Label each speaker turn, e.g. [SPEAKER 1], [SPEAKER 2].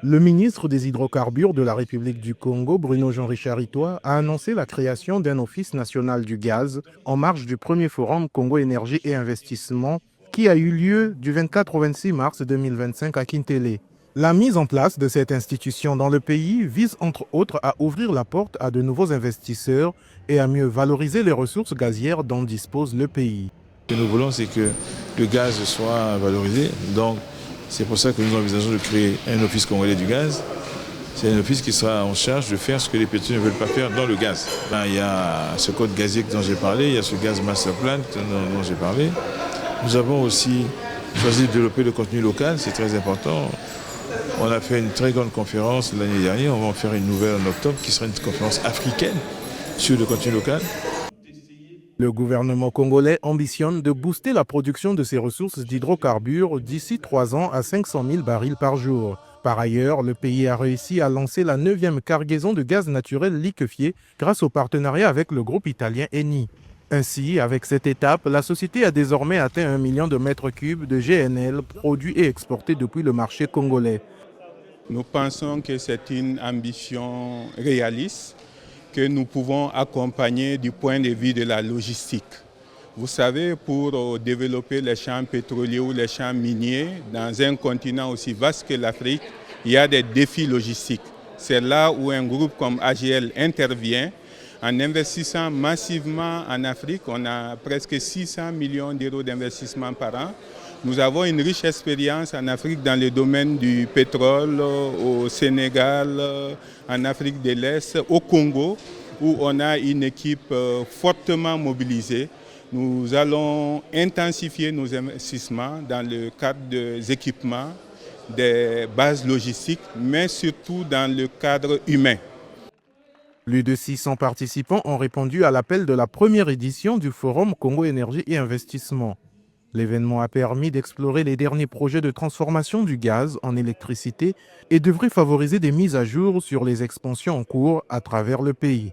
[SPEAKER 1] Le ministre des Hydrocarbures de la République du Congo, Bruno Jean-Richard Itoa, a annoncé la création d'un office national du gaz en marge du premier forum Congo Énergie et Investissement qui a eu lieu du 24 au 26 mars 2025 à Kintélé. La mise en place de cette institution dans le pays vise entre autres à ouvrir la porte à de nouveaux investisseurs et à mieux valoriser les ressources gazières dont dispose le pays.
[SPEAKER 2] Ce que nous voulons, c'est que le gaz soit valorisé. Donc, c'est pour ça que nous envisageons de créer un office congolais du gaz. C'est un office qui sera en charge de faire ce que les pétroliers ne veulent pas faire dans le gaz. Il y a ce code gazier dont j'ai parlé, il y a ce gaz master plan dont j'ai parlé. Nous avons aussi choisi de développer le contenu local, c'est très important. On a fait une très grande conférence l'année dernière, on va en faire une nouvelle en octobre qui sera une conférence africaine sur le contenu local.
[SPEAKER 1] Le gouvernement congolais ambitionne de booster la production de ses ressources d'hydrocarbures d'ici 3 ans à 500 000 barils par jour. Par ailleurs, le pays a réussi à lancer la 9e cargaison de gaz naturel liquéfié grâce au partenariat avec le groupe italien Eni. Ainsi, avec cette étape, la société a désormais atteint 1 million de mètres cubes de GNL produits et exportés depuis le marché congolais.
[SPEAKER 3] Nous pensons que c'est une ambition réaliste que nous pouvons accompagner du point de vue de la logistique. Vous savez, pour développer les champs pétroliers ou les champs miniers dans un continent aussi vaste que l'Afrique, il y a des défis logistiques. C'est là où un groupe comme AGL intervient. En investissant massivement en Afrique, on a presque 600 millions d'euros d'investissement par an. Nous avons une riche expérience en Afrique dans le domaine du pétrole, au Sénégal, en Afrique de l'Est, au Congo, où on a une équipe fortement mobilisée. Nous allons intensifier nos investissements dans le cadre des équipements, des bases logistiques, mais surtout dans le cadre humain.
[SPEAKER 1] Plus de 600 participants ont répondu à l'appel de la première édition du Forum Congo Énergie et Investissement. L'événement a permis d'explorer les derniers projets de transformation du gaz en électricité et devrait favoriser des mises à jour sur les expansions en cours à travers le pays.